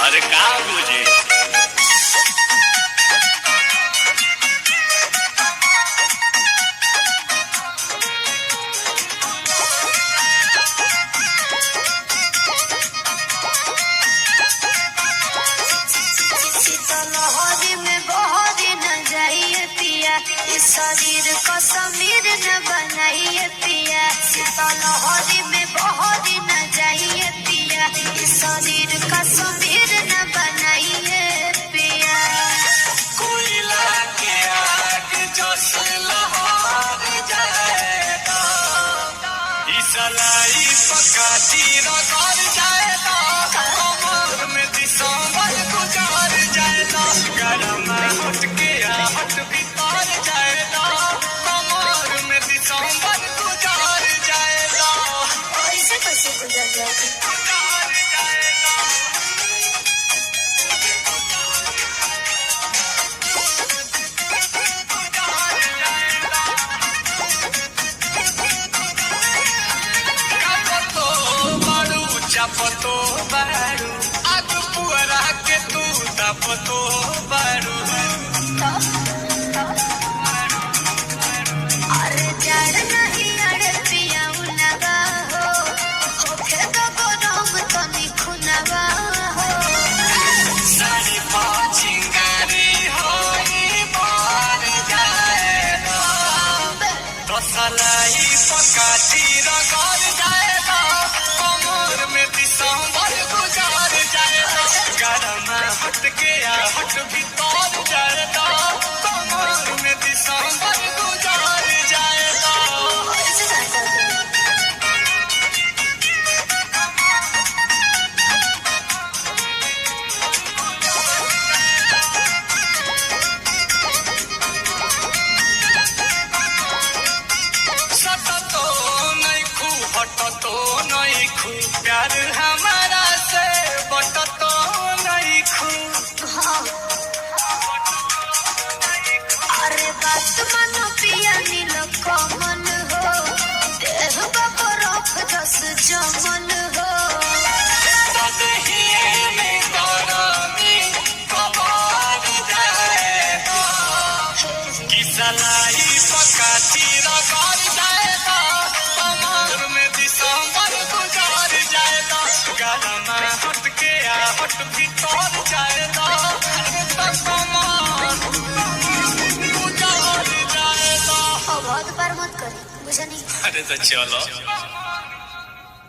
अरे का बुझी शरीर को समीर न बनाइए पिया, लहरी में बहरी न जाइए पिया, शरीर का समीर न बनाइए पिया। कोयला के आग जस लहर जाएगा, इसलाई पकाती रगड़ जाएगा, कमर में दिसंबर गुजार जाएगा, गरम हट के हट भीतर जाएगा, कमर में दिसंबर गुजार जाएगा। ऐसे कैसे गुजर जाएगा? पतो बारू आग पुअरा के तू पतो बारू, अरे जड़ नहीं अड़े पिया उनगा हो, ओखे तो गरम तो निखुनवा हो। सारी चिंगारी हो बार जाएगा, तो सलाई पकाती रगड़ जाएगा, कमर में दिसंबर गुजार जाएगा, गरम हट के हट भीतर जाएगा, कमर में दिसंबर गुजार जाएगा। ऐसे कैसे होता है? सटतो नहीं खू हटतो नहीं खू, प्यार हमारा से बटतो नहीं खू। हाँ। अरे बात मानो पिया नील कमल हो, देह बाबा रख दस जमल हो। तदहिए में गरमी कबार जाएगा, कि सलाई पकाती रगड़ जाएगा, कमर में दिसंबर गुजार जाएगा, गरम हट के हट भीतर जाएगा, कमर गुजार जाएगा। बहुत बार मत करी, मुझे नहीं। अरे तो चलो।